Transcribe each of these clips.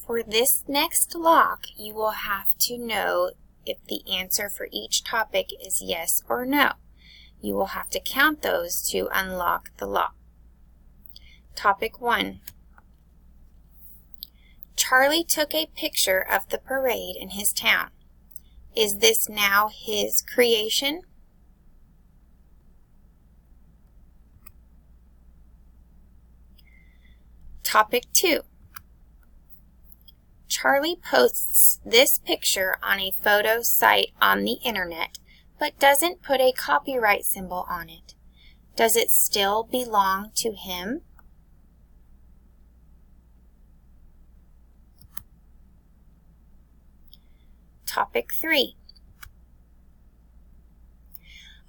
For this next lock, you will have to know if the answer for each topic is yes or no. You will have to count those to unlock the lock. Topic 1. Charlie took a picture of the parade in his town. Is this now his creation? Topic 2. Charlie posts this picture on a photo site on the internet, but doesn't put a copyright symbol on it. Does it still belong to him? Topic 3.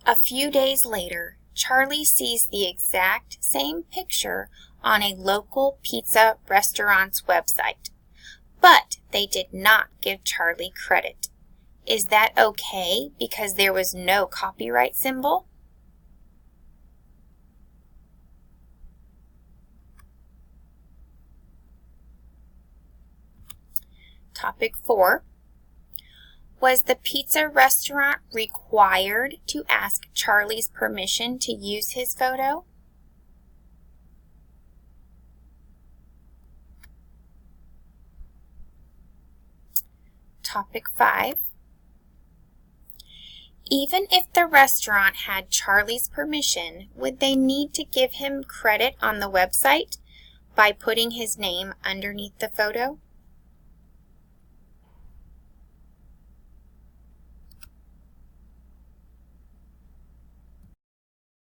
A few days later, Charlie sees the exact same picture on a local pizza restaurant's website, but they did not give Charlie credit. Is that okay because there was no copyright symbol? Topic 4. Was the pizza restaurant required to ask Charlie's permission to use his photo? Topic 5. Even if the restaurant had Charlie's permission, would they need to give him credit on the website by putting his name underneath the photo?